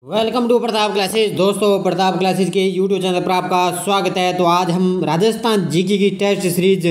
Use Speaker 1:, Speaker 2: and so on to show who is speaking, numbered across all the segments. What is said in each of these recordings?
Speaker 1: Welcome to Pratap classes. दोस्तों, Pratap classes के YouTube channel पर आपका स्वागत है। तो आज हम राजस्थान जीके की टेस्ट सीरीज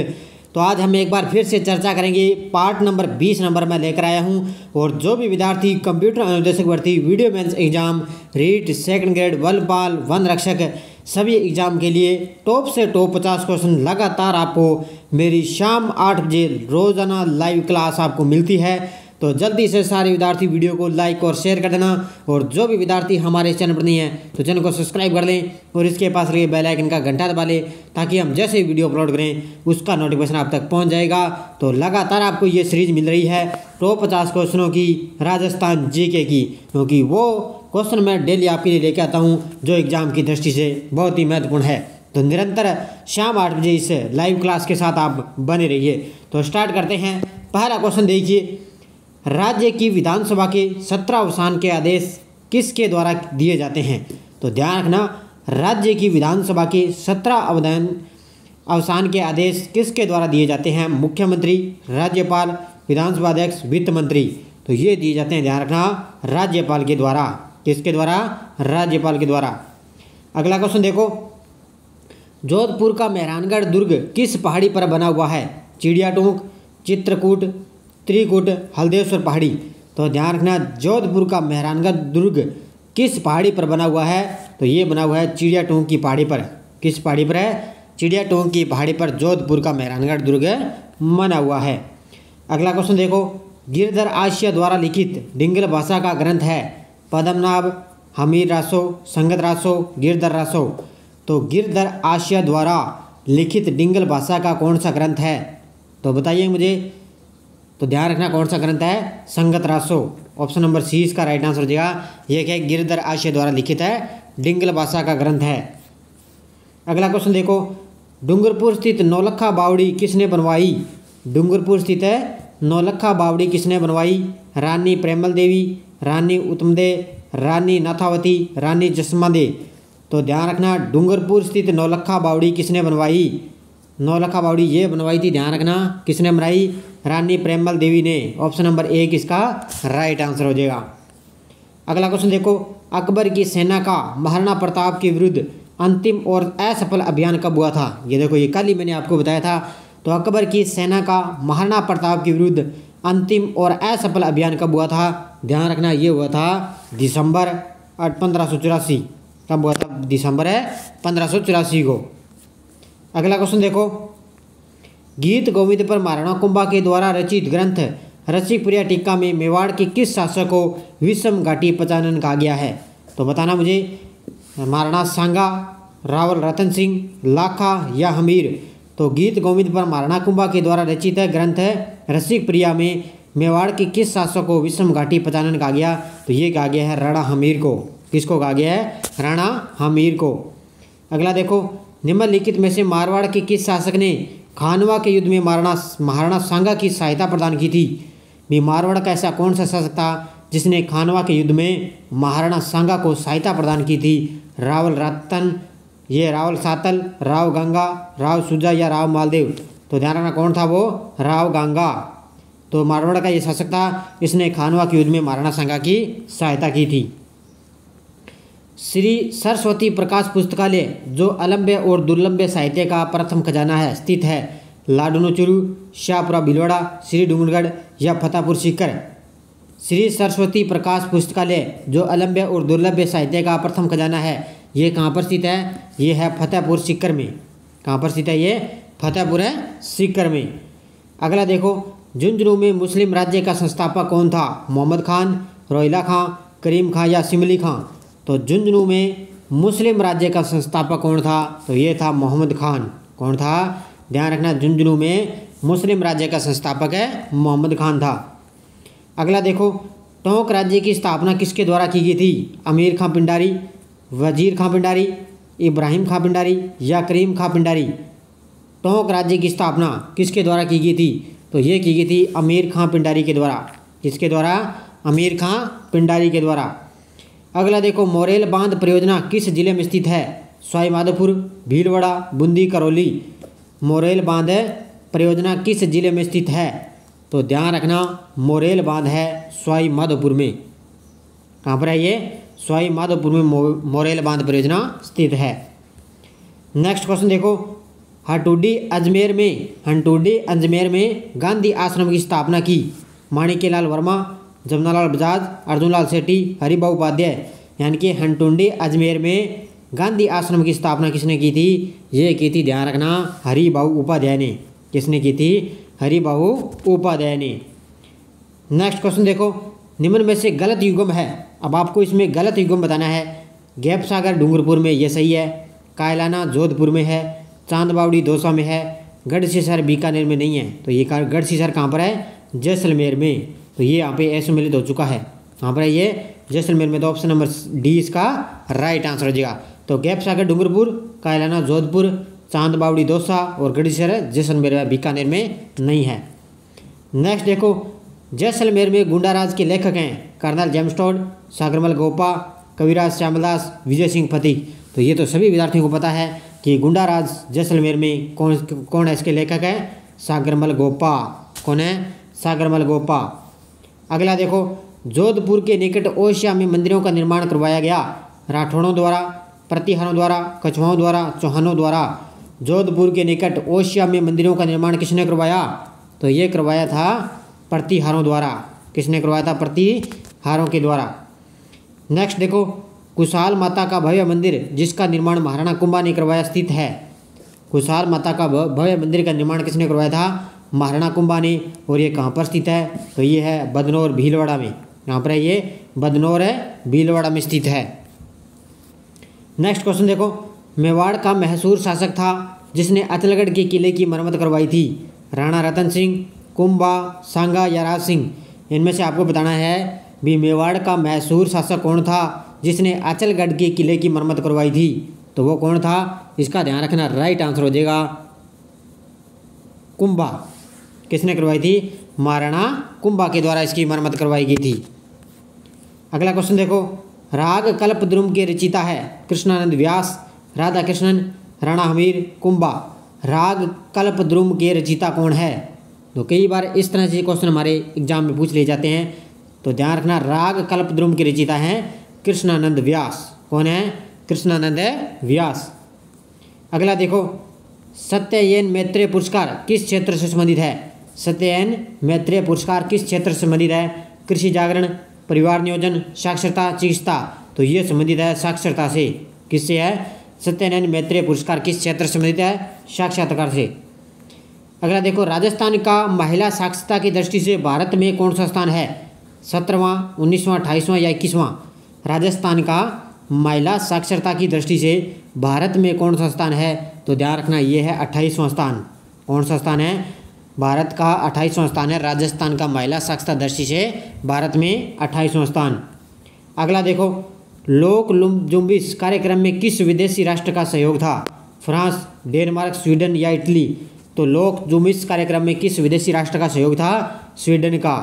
Speaker 1: आज हम एक बार फिर से चर्चा करेंगे। पार्ट नंबर 20 नंबर मैं लेकर आया हूं। और जो भी विद्यार्थी कंप्यूटर अनुदेशक भर्ती, VDO mains exam, REET, second grade, वलपाल, वन रक्षक सभी एग्जाम के लिए टॉप से टॉप 50 क्वेश्चन लगातार आपको मेरी शाम 8 बजे रोजाना लाइव क्लास आपको मिलती है। तो जल्दी से सारे विद्यार्थी वीडियो को लाइक और शेयर कर देना। और जो भी विद्यार्थी हमारे चैनल पर नहीं है तो चैनल को सब्सक्राइब कर लें और इसके पास लगे बेल आइकन का घंटा दबा लें, ताकि हम जैसे ही वीडियो अपलोड करें उसका नोटिफिकेशन आप तक पहुंच जाएगा। तो लगातार आपको ये सीरीज मिल रही है टॉप 50 क्वेश्चनों की राजस्थान जीके की, क्योंकि वो क्वेश्चन मैं डेली आपके लिए लेके आता हूँ जो एग्जाम की दृष्टि से बहुत ही महत्वपूर्ण है। तो निरंतर शाम 8 बजे इस लाइव क्लास के साथ आप बने रहिए। तो स्टार्ट करते हैं। पहला क्वेश्चन देखिए, राज्य की विधानसभा के 17 अवसान के आदेश किसके द्वारा दिए जाते हैं? तो ध्यान रखना, राज्य की विधानसभा के 17 अवसान के आदेश किसके द्वारा दिए जाते हैं? मुख्यमंत्री, राज्यपाल, विधानसभा अध्यक्ष, वित्त मंत्री। तो ये दिए जाते हैं, ध्यान रखना, राज्यपाल के द्वारा। किसके द्वारा? राज्यपाल के द्वारा। अगला क्वेश्चन देखो, जोधपुर का मेहरानगढ़ दुर्ग किस पहाड़ी पर बना हुआ है? चिड़ियाटोक, चित्रकूट, त्रिकुट, हल्देश्वर पहाड़ी। तो ध्यान रखना, जोधपुर का मेहरानगढ़ दुर्ग किस पहाड़ी पर बना हुआ है? तो ये बना हुआ है चिड़ियाटोक की पहाड़ी पर। किस पहाड़ी पर है? चिड़ियाटोक की पहाड़ी पर जोधपुर का मेहरानगढ़ दुर्ग बना हुआ है। अगला क्वेश्चन देखो, गिरधर आशिया द्वारा लिखित डिंगल भाषा का ग्रंथ है? पद्मनाभ, हमीर रासो, संगत रासो, गिरधर रासो। तो गिरधर आशिया द्वारा लिखित डिंगल भाषा का कौन सा ग्रंथ है? तो बताइए मुझे। तो ध्यान रखना, कौन सा ग्रंथ है? संगत रासो। ऑप्शन नंबर सी इसका राइट आंसर हो जाएगा। यह क्या है? गिरधर आशिया द्वारा लिखित है, डिंगल भाषा का ग्रंथ है। अगला क्वेश्चन देखो, डूंगरपुर स्थित नौलखा बावड़ी किसने बनवाई? डूंगरपुर स्थित है नौलखा बावड़ी किसने बनवाई? रानी प्रेमल देवी, रानी उत्तमदे, रानी नाथावती, रानी जसमादे। तो ध्यान रखना, डूंगरपुर स्थित नौलखा बावड़ी किसने बनवाई? नौलखा बावड़ी ये बनवाई थी, ध्यान रखना, किसने बनाई? रानी प्रेमल देवी ने। ऑप्शन नंबर 1 इसका राइट आंसर हो जाएगा। अगला क्वेश्चन देखो, अकबर की सेना का महाराणा प्रताप के विरुद्ध अंतिम और असफल अभियान कब हुआ था? ये देखो, ये कल ही मैंने आपको बताया था। तो अकबर की सेना का महाराणा प्रताप के विरुद्ध अंतिम और असफल अभियान कब हुआ था? ध्यान रखना, ये हुआ था दिसंबर 1584। कब हुआ था? दिसंबर 1584 को। अगला क्वेश्चन देखो, गीत गोविंद पर महाराणा कुंभा के द्वारा रचित ग्रंथ रसिकप्रिया टीका में मेवाड़ के किस शासक को विषम घाटी पचानन कहा गया है? तो बताना मुझे, महाराणा सांगा, रावल रतन सिंह, लाखा या हमीर। तो गीत गोविंद पर महाराणा कुंभा के द्वारा रचित ग्रंथ रसिकप्रिया में मेवाड़ के किस शासक को विषम घाटी पचानन कहा गया? तो ये कहा गया है राणा हमीर को। किसको कहा गया है? राणा हमीर को। अगला देखो, निम्नलिखित में से मारवाड़ के किस शासक ने खानवा के युद्ध में महाराणा सांगा की सहायता प्रदान की थी? भी मारवाड़ का ऐसा कौन सा शासक था जिसने खानवा के युद्ध में महाराणा सांगा को सहायता प्रदान की थी? रावल रतन, ये रावल सातल, राव गंगा, राव सुजा या राव मालदेव। तो ध्यान रखना, कौन था वो? राव गंगा। तो मारवाड़ का ये शासक था, इसने खानवा के युद्ध में महाराणा सांगा की सहायता की थी। श्री सरस्वती प्रकाश पुस्तकालय जो अलम्ब्य और दुर्लभ्य साहित्य का प्रथम खजाना है स्थित है? लाडनोचुरू, शाहपुरा भीलवाड़ा, श्री डूंगरगढ़ या फतेहपुर सीकर। श्री सरस्वती प्रकाश पुस्तकालय जो अलम्ब्य और दुर्लभ्य साहित्य का प्रथम खजाना है, ये कहाँ पर स्थित है? ये है फतेहपुर सीकर में। कहाँ पर स्थित है? ये फतेहपुर सीकर में। अगला देखो, झुंझुनू में मुस्लिम राज्य का संस्थापक कौन था? मोहम्मद खान, रोहिला खां, करीम खां या सिमली खां। तो झुंझुनू में मुस्लिम राज्य का संस्थापक कौन था? तो ये था मोहम्मद खान। कौन था? ध्यान रखना, झुंझुनू में मुस्लिम राज्य का संस्थापक है मोहम्मद खान था। अगला देखो, टोंक राज्य की स्थापना किसके द्वारा की गई थी? अमीर खां पिंडारी, वजीर खां पिंडारी, इब्राहिम खां पिंडारी या करीम खां पिंडारी। टोंक राज्य की स्थापना किसके द्वारा की गई थी? तो ये की गई थी अमीर खां पिंडारी के द्वारा। किसके द्वारा? अमीर खां पिंडारी के द्वारा। अगला देखो, मोरेल बांध परियोजना किस जिले में स्थित है? सवाई माधोपुर, भीलवाड़ा, बूंदी, करौली। मोरेल बांध परियोजना किस जिले में स्थित है? तो ध्यान रखना, मोरेल बांध है सवाई माधोपुर में। कहाँ पर है ये? सवाई माधोपुर में मोरेल बांध परियोजना स्थित है। नेक्स्ट क्वेश्चन देखो, हटूडी अजमेर में गांधी आश्रम की स्थापना की। माणिक्यलाल वर्मा, जमुनालाल बजाज, अर्जुनलाल सेठी, हरिभाऊ उपाध्याय। यानी कि हटूडी अजमेर में गांधी आश्रम की स्थापना किसने की थी? ये की थी, ध्यान रखना, हरिभाऊ उपाध्याय ने। किसने की थी? हरिभाऊ उपाध्याय ने। नेक्स्ट क्वेश्चन देखो, निम्न में से गलत युग्म है। अब आपको इसमें गलत युग्म बताना है। गैप सागर डूंगरपुर में, ये सही है। कायलाना जोधपुर में है। चांदबावड़ी दौसा में है। गढ़सीसर बीकानेर में नहीं है। तो ये गढ़सीसर कहाँ पर है? जैसलमेर में। तो ये यहाँ पे असम्मिलित हो चुका है। कहाँ पर है ये? जैसलमेर में। तो ऑप्शन नंबर डी इसका राइट आंसर हो जाएगा। तो गैप सागर डूंगरपुर, कायलाना जोधपुर, चांदबावड़ी दौसा और गढ़सीसर जैसलमेर बीकानेर में नहीं है। नेक्स्ट देखो, जैसलमेर में गुंडाराज के लेखक हैं colonel James Tod, Sagarmal Gopa, Kaviraj Shyamdas, Vijay Singh फतीह। तो ये तो सभी विद्यार्थियों को पता है कि गुंडाराज जैसलमेर में कौन है इसके लेखक है? सागरमल गोपा। कौन है? सागरमल गोपा। अगला देखो, जोधपुर के निकट ओसिया में मंदिरों का निर्माण करवाया गया। राठौड़ों द्वारा, प्रतिहारों द्वारा, कछुआओं द्वारा, चौहानों द्वारा। जोधपुर के निकट ओसिया में मंदिरों का निर्माण किसने करवाया? तो ये करवाया था प्रतिहारों द्वारा। किसने करवाया था? प्रतिहारों के द्वारा। नेक्स्ट देखो, कुशाल माता का भव्य मंदिर जिसका निर्माण महाराणा कुंभा ने करवाया स्थित है। कुशाल माता का भव्य मंदिर का निर्माण किसने करवाया था? महाराणा कुंभा ने। और ये कहाँ पर स्थित है? तो ये है बदनौर भीलवाड़ा में। यहाँ पर है ये बदनौर है, भीलवाड़ा में स्थित है। नेक्स्ट क्वेश्चन देखो, मेवाड़ का मशहूर शासक था जिसने अचलगढ़ के किले की मरम्मत करवाई थी। राणा रतन सिंह, कुंभा, सांगा या राज सिंह। इनमें से आपको बताना है भी मेवाड़ का मशहूर शासक कौन था जिसने अचलगढ़ के किले की मरम्मत करवाई थी। तो वो कौन था? इसका ध्यान रखना, राइट आंसर हो जाएगा कुंभा। किसने करवाई थी? महाराणा कुंभा के द्वारा इसकी मरम्मत करवाई गई थी। अगला क्वेश्चन देखो, राग कल्पद्रुम के रचयिता है कृष्णानंद व्यास, राधा कृष्णन, राणा हमीर, कुंभा। राग कल्पद्रुम के रचयिता कौन है? तो कई बार इस तरह से क्वेश्चन हमारे एग्जाम में पूछ लिए जाते हैं। तो ध्यान रखना, राग कल्पद्रुम के रचयिता हैं कृष्णानंद व्यास। कौन है? कृष्णानंद व्यास। अगला देखो, सत्ययन मैत्रेय पुरस्कार किस क्षेत्र से संबंधित है? सत्ययन मैत्रेय पुरस्कार किस क्षेत्र से संबंधित है? कृषि जागरण, परिवार नियोजन, साक्षरता, चिकित्सा। तो ये संबंधित है साक्षरता से। किससे है? सत्ययन मैत्रेय पुरस्कार किस क्षेत्र से संबंधित है? साक्षात्कार से। अगला देखो, राजस्थान का महिला साक्षरता की दृष्टि से भारत में कौन सा स्थान है? 17वां, 19वां, 28वां या 21वां? राजस्थान का महिला साक्षरता की दृष्टि से भारत में कौन सा स्थान है? तो ध्यान रखना, ये है 28वां स्थान। कौन सा स्थान है? भारत का 28वां स्थान है राजस्थान का महिला साक्षरता दृष्टि से भारत में 28वां स्थान। अगला देखो, लोक जुम्बिश कार्यक्रम में किस विदेशी राष्ट्र का सहयोग था? फ्रांस, डेनमार्क, स्वीडन या इटली? तो लोक जुम्बिश कार्यक्रम में किस विदेशी राष्ट्र का सहयोग था? स्वीडन का।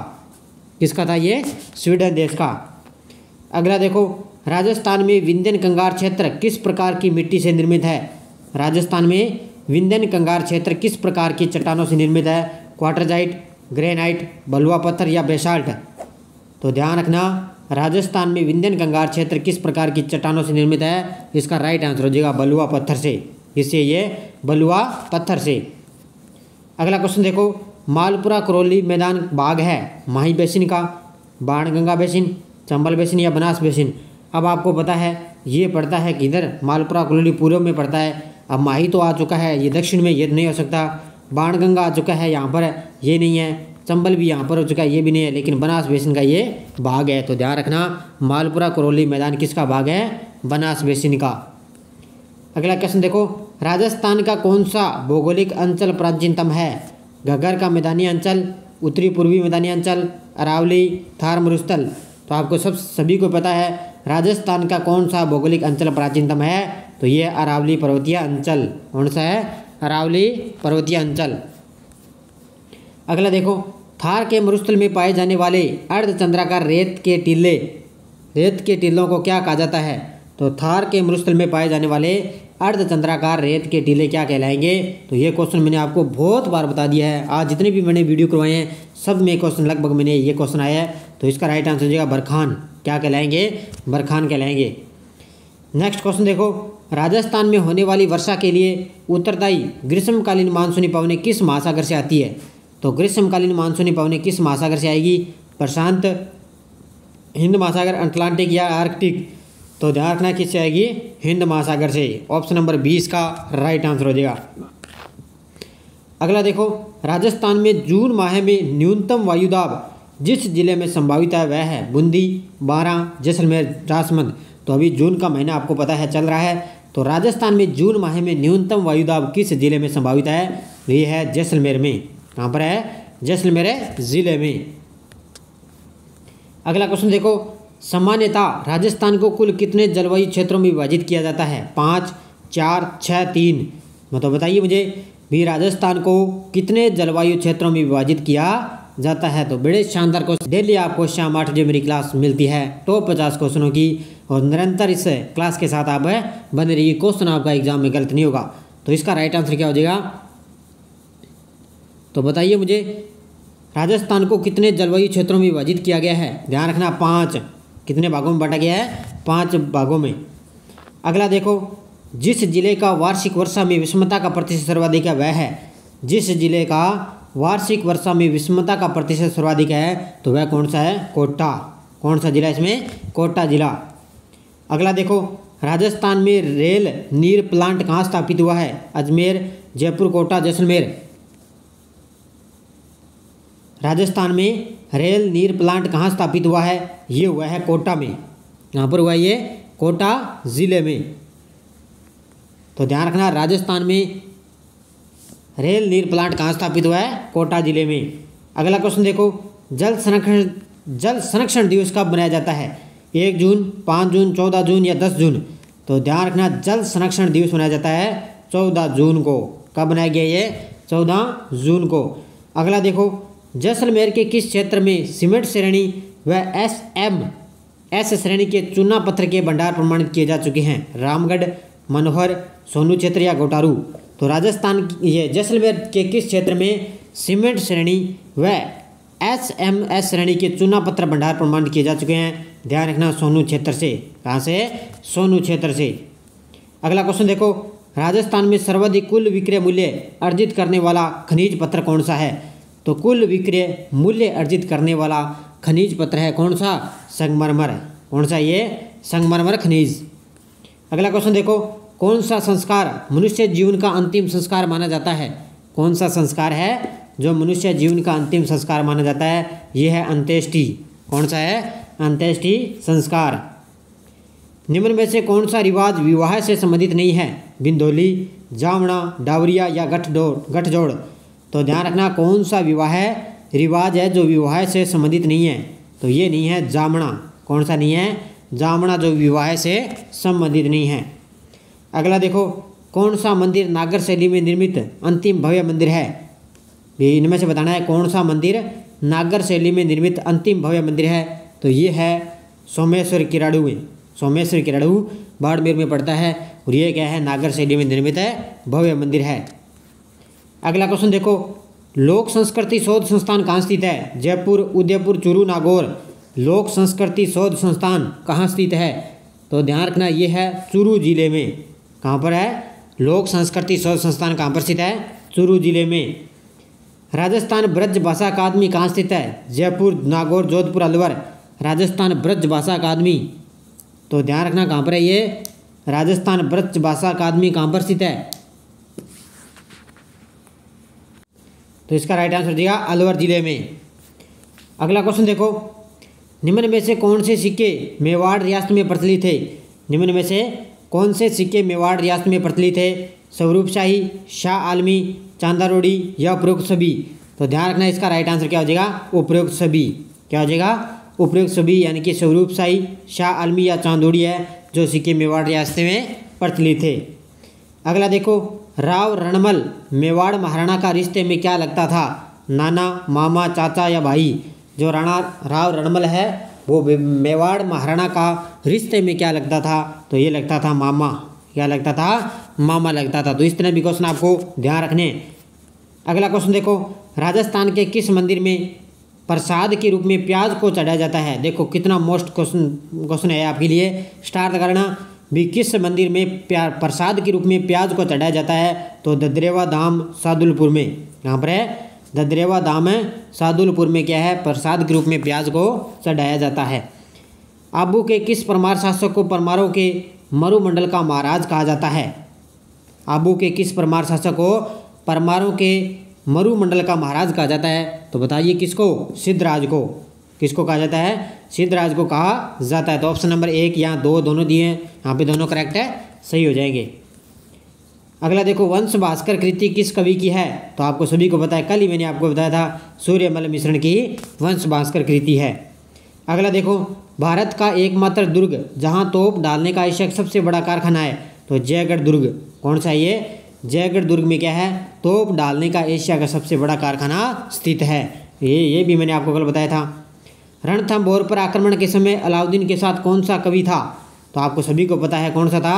Speaker 1: किसका था ये? स्वीडन देश का। अगला देखो, राजस्थान में विंध्यन कंगार क्षेत्र किस प्रकार की मिट्टी से निर्मित है? राजस्थान में विंध्यन कंगार क्षेत्र किस प्रकार की चट्टानों से निर्मित है? क्वार्टरजाइट, ग्रेनाइट, बलुआ पत्थर या बेसाल्ट? तो ध्यान रखना, राजस्थान में विंध्यन कंगार क्षेत्र किस प्रकार की चट्टानों से निर्मित है? इसका राइट आंसर हो जाएगा बलुआ पत्थर से। इससे ये बलुआ पत्थर से। अगला क्वेश्चन देखो, मालपुरा करौली मैदान भाग है माही बेसिन का, बाणगंगा बेसिन, चंबल बेसिन या बनास बेसिन? अब आपको पता है ये पड़ता है कि इधर मालपुरा करौली पूर्व में पड़ता है। अब माही तो आ चुका है, ये दक्षिण में, ये नहीं हो सकता। बाणगंगा आ चुका है, यहाँ पर ये नहीं है। चंबल भी यहाँ पर हो चुका है, ये भी नहीं है। लेकिन बनास बेसिन का ये भाग है। तो ध्यान रखना, मालपुरा करौली मैदान किसका भाग है? बनास बेसिन का। अगला क्वेश्चन देखो, राजस्थान का कौन सा भौगोलिक अंचल प्राचीनतम है? घग्गर का मैदानी अंचल, उत्तरी पूर्वी मैदानी अंचल, अरावली, थार मरुस्थल? तो आपको सभी को पता है राजस्थान का कौन सा भौगोलिक अंचल प्राचीनतम है? तो ये अरावली पर्वतीय अंचल। कौन सा है? अरावली पर्वतीय अंचल। अगला देखो, थार के मरुस्थल में पाए जाने वाले अर्धचंद्राकार रेत के टीलों को क्या कहा जाता है? तो थार के मरुस्थल में पाए जाने वाले अर्धचंद्राकार रेत के टीले क्या कहलाएंगे? तो ये क्वेश्चन मैंने आपको बहुत बार बता दिया है। आज जितने भी मैंने वीडियो करवाए हैं सब में क्वेश्चन लगभग मैंने ये क्वेश्चन आया है। तो इसका राइट आंसर हो जाएगा बरखान। क्या कहलाएंगे, बरखान कहलाएंगे। नेक्स्ट क्वेश्चन देखो, राजस्थान में होने वाली वर्षा के लिए उत्तरदायी ग्रीष्मकालीन मानसूनी पवनें किस महासागर से आती है। तो ग्रीष्मकालीन मानसूनी पवनें किस महासागर से आएगी, प्रशांत, हिंद महासागर, अटलांटिक या आर्कटिक। तो ध्यान रखना किससे आएगी, हिंद महासागर से। ऑप्शन नंबर 20 का राइट आंसर हो जाएगा। अगला देखो, राजस्थान में जून माह में न्यूनतम वायुदाब जिस जिले में संभावित है वह है बूंदी, बारां, जैसलमेर, राजसमंद। तो अभी जून का महीना आपको पता है चल रहा है, तो राजस्थान में जून माह में न्यूनतम वायुदाब किस जिले में संभावित है, ये है जैसलमेर में। कहाँ पर है, जैसलमेर जिले में। अगला क्वेश्चन देखो, सामान्यतः राजस्थान को कुल कितने जलवायु क्षेत्रों में विभाजित किया जाता है, 5, 4, 6, 3। मतलब बताइए मुझे भी राजस्थान को कितने जलवायु क्षेत्रों में विभाजित किया जाता है। तो बड़े शानदार क्वेश्चन डेली आपको शाम 8 बजे मेरी क्लास मिलती है टॉप 50 क्वेश्चनों की, और निरंतर इस क्लास के साथ आप बने रहिए, क्वेश्चन आपका एग्जाम में गलत नहीं होगा। तो इसका राइट आंसर क्या हो जाएगा, तो बताइए मुझे राजस्थान को कितने जलवायु क्षेत्रों में विभाजित किया गया है। ध्यान रखना 5, कितने भागों में बांटा गया है, 5 भागों में। अगला देखो, जिस जिले का वार्षिक वर्षा में विषमता का प्रतिशत सर्वाधिक है वह है, जिस जिले का वार्षिक वर्षा में विषमता का प्रतिशत सर्वाधिक है तो वह कौन सा है, कोटा। कौन सा जिला इसमें, कोटा जिला। अगला देखो, राजस्थान में रेल नीर प्लांट कहाँ स्थापित हुआ है, अजमेर, जयपुर, कोटा, जैसलमेर। राजस्थान में रेल नीर प्लांट कहाँ स्थापित हुआ है, ये हुआ है कोटा में। यहाँ पर हुआ ये कोटा ज़िले में। तो ध्यान रखना, राजस्थान में रेल नीर प्लांट कहाँ स्थापित हुआ है, कोटा जिले में। अगला क्वेश्चन देखो, जल संरक्षण दिवस कब मनाया जाता है, 1 जून, 5 जून, 14 जून या 10 जून। तो ध्यान रखना, जल संरक्षण दिवस मनाया जाता है 14 जून को। कब मनाया गया ये, 14 जून को। अगला देखो, जैसलमेर के किस क्षेत्र में सीमेंट श्रेणी व एस श्रेणी के चूना पत्थर के भंडार प्रमाणित किए जा चुके हैं, रामगढ़, मनोहर, सोनू क्षेत्र या गोटारू। तो राजस्थान ये जैसलमेर के किस क्षेत्र में सीमेंट श्रेणी व एस श्रेणी के चूना पत्थर भंडार प्रमाणित किए जा चुके हैं, ध्यान रखना सोनू क्षेत्र से। कहाँ से, सोनू क्षेत्र से। अगला क्वेश्चन देखो, राजस्थान में सर्वाधिक कुल विक्रय मूल्य अर्जित करने वाला खनिज पत्थर कौन सा है। तो कुल विक्रय मूल्य अर्जित करने वाला खनिज पत्थर है कौन सा, संगमरमर। कौन सा, ये संगमरमर खनिज। अगला क्वेश्चन देखो, कौन सा संस्कार मनुष्य जीवन का अंतिम संस्कार माना जाता है। कौन सा संस्कार है जो मनुष्य जीवन का अंतिम संस्कार माना जाता है, ये है अंत्येष्टि। कौन सा है, अंत्येष्टि संस्कार। निम्न में से कौन सा रिवाज विवाह से संबंधित नहीं है, बिंदोली, जावड़ा, डावरिया या गठजोड़। तो ध्यान रखना, कौन सा विवाह रिवाज है जो विवाह से संबंधित नहीं है, तो ये नहीं है जामना। कौन सा नहीं है, जामना, जो विवाह से संबंधित नहीं है। अगला देखो, कौन सा मंदिर नागर शैली में निर्मित अंतिम भव्य मंदिर है। इनमें से बताना है कौन सा मंदिर नागर शैली में निर्मित अंतिम भव्य मंदिर है। तो ये है सोमेश्वर किराड़ू में, सोमेश्वर किराड़ू बाड़मेर में पड़ता है, और ये क्या है, नागर शैली में निर्मित है भव्य मंदिर है। अगला क्वेश्चन देखो, लोक संस्कृति शोध संस्थान कहाँ स्थित है, जयपुर, उदयपुर, चूरू, नागौर। लोक संस्कृति शोध संस्थान कहाँ स्थित है, तो ध्यान रखना ये है चूरू जिले में। कहाँ पर है, लोक संस्कृति शोध संस्थान कहाँ पर स्थित है, चूरू जिले में। राजस्थान ब्रज भाषा अकादमी कहाँ स्थित है, जयपुर, नागौर, जोधपुर, अलवर। राजस्थान ब्रज भाषा अकादमी, तो ध्यान रखना कहाँ पर है ये, राजस्थान ब्रज भाषा अकादमी कहाँ पर स्थित है, तो इसका राइट आंसर दिया अलवर जिले में। अगला क्वेश्चन देखो, निम्न में से कौन से सिक्के मेवाड़ रियासत में प्रचलित थे। निम्न में से कौन से सिक्के मेवाड़ रियासत में प्रचलित थे, स्वरूपशाही, शाह आलमी, चांदारोड़ी या उपरोक्त सभी। तो ध्यान रखना, इसका राइट आंसर क्या हो जाएगा, उपरोक्त सभी। क्या हो जाएगा, उपरोक्त सभी, यानी कि स्वरूपशाही, शाह आलमी या चांदोड़ी है जो सिक्के मेवाड़ रियासत में प्रचलित थे। अगला देखो, राव रणमल मेवाड़ महाराणा का रिश्ते में क्या लगता था, नाना, मामा, चाचा या भाई। जो राव रणमल है वो मेवाड़ महाराणा का रिश्ते में क्या लगता था, तो ये लगता था मामा। क्या लगता था, मामा लगता था। तो इस तरह भी क्वेश्चन आपको ध्यान रखने। अगला क्वेश्चन देखो, राजस्थान के किस मंदिर में प्रसाद के रूप में प्याज को चढ़ाया जाता है। देखो कितना मोस्ट क्वेश्चन है आपके लिए, स्टार्ट करना भी। किस मंदिर में प्रसाद के रूप में प्याज को चढ़ाया जाता है? तो ददरेवा धाम सादुलपुर में। यहाँ पर है ददरेवा धाम है सादुलपुर में क्या है? प्रसाद के रूप में प्याज को चढ़ाया जाता है। आबू के किस परमार शासक को परमारों के मरुमंडल का महाराज कहा जाता है? आबू के किस परमार शासक को परमारों के मरुमंडल का महाराज कहा जाता है? तो बताइए किसको? सिद्धराज को। किसको कहा जाता है? सिद्धराज को कहा जाता है। तो ऑप्शन नंबर 1 या 2 दोनों दिए हैं, यहाँ पे दोनों करेक्ट है, सही हो जाएंगे। अगला देखो, वंश भास्कर कृति किस कवि की है? तो आपको सभी को पता है, कल ही मैंने आपको बताया था, सूर्यमल मिश्रण की वंश भास्कर कृति है। अगला देखो, भारत का एकमात्र दुर्ग जहाँ तोप डालने का एशिया सबसे बड़ा कारखाना है? तो जयगढ़ दुर्ग। कौन सा ये? जयगढ़ दुर्ग में क्या है? तोप डालने का एशिया का सबसे बड़ा कारखाना स्थित है। ये भी मैंने आपको कल बताया था। रणथंभौर पर आक्रमण के समय अलाउद्दीन के साथ कौन सा कवि था? तो आपको सभी को पता है कौन सा था?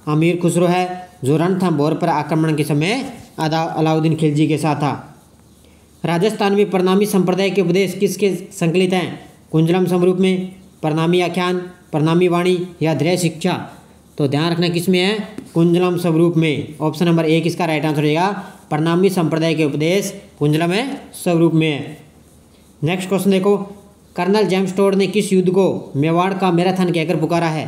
Speaker 1: अमीर खुसरो है, जो रणथंभौर पर आक्रमण के समय अलाउद्दीन खिलजी के साथ था। राजस्थान में प्रणामी संप्रदाय के उपदेश किसके संकलित हैं? कुंजलम समरूप में, प्रणामी आख्यान, प्रणामी वाणी या धैर्य शिक्षा? तो ध्यान रखना किस में है? कुंजलम स्वरूप में। ऑप्शन नंबर 1 इसका राइट आंसर हो जाएगा। प्रणामी संप्रदाय के उपदेश कुंजलम स्वरूप में है। नेक्स्ट क्वेश्चन देखो, कर्नल जेम्स टोड ने किस युद्ध को मेवाड़ का मैराथन कहकर पुकारा है?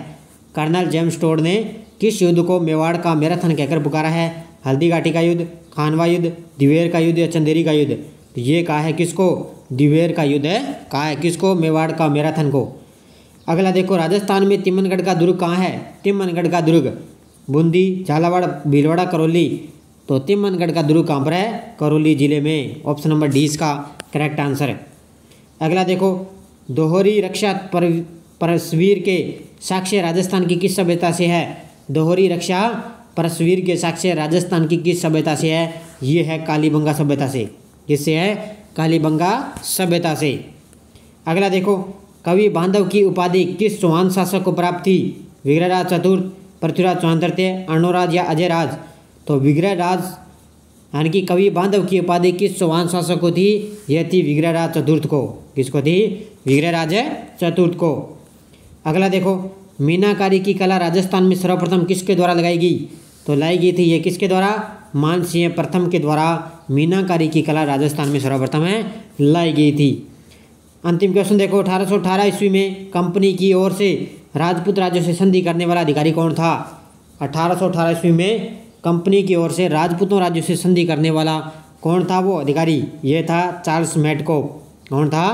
Speaker 1: कर्नल जेम्स टोड ने किस युद्ध को मेवाड़ का मैराथन कहकर पुकारा है? हल्दी घाटी का युद्ध, खानवा युद्ध, दिवेर का युद्ध या चंदेरी का युद्ध? तो ये कहा है किसको? दिवेर का युद्ध है कहा है किसको? मेवाड़ का मैराथन को। अगला देखो, राजस्थान में तिमनगढ़ का दुर्ग कहाँ है? तिमनगढ़ का दुर्ग बूंदी, झालावाड़, भीलवाड़ा, करौली? तो तिमनगढ़ का दुर्ग कहाँ पर है? करौली जिले में। ऑप्शन नंबर डी इसका करेक्ट आंसर है। अगला देखो, दोहरी रक्षा परसवीर के साक्ष्य राजस्थान की किस सभ्यता से है? दोहरी रक्षा परसवीर के साक्ष्य राजस्थान की किस सभ्यता से है? ये है कालीबंगा सभ्यता से। किससे है? कालीबंगा सभ्यता से। अगला देखो, कवि बांधव की उपाधि किस चौहान शासक को प्राप्त थी? विग्रहराज चतुर्थ, पृथ्वीराज चौहान तृतीय, अर्णोराज या अजयराज? तो विग्रहराज यानी कि कवि बांधव की उपाधि किस चौहान शासक को थी? यह थी विग्रहराज चतुर्थ को। किसको थी? विग्रहराज चतुर्थ को। अगला देखो, मीनाकारी की कला राजस्थान में सर्वप्रथम किसके द्वारा लगाई गई? तो लाई गई थी ये किसके द्वारा? मानसिंह प्रथम के द्वारा मीनाकारी की कला राजस्थान में सर्वप्रथम लाई गई थी। अंतिम क्वेश्चन देखो, 1818 ईस्वी में कंपनी की ओर से राजपूत राज्यों से संधि करने वाला अधिकारी कौन था? 1818 ईस्वी में कंपनी की ओर से राजपूतों राज्यों से संधि करने वाला कौन था वो अधिकारी? ये था चार्ल्स मेटकोफ। कौन था?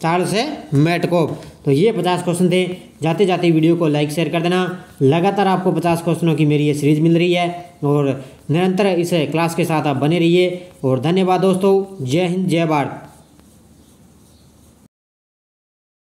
Speaker 1: चार्ल्स मेटकोफ। तो ये 50 क्वेश्चन थे। जाते जाते वीडियो को लाइक शेयर कर देना। लगातार आपको 50 क्वेश्चनों की मेरी ये सीरीज मिल रही है और निरंतर इस क्लास के साथ आप बने रहिए। और धन्यवाद दोस्तों। जय हिंद, जय भारत।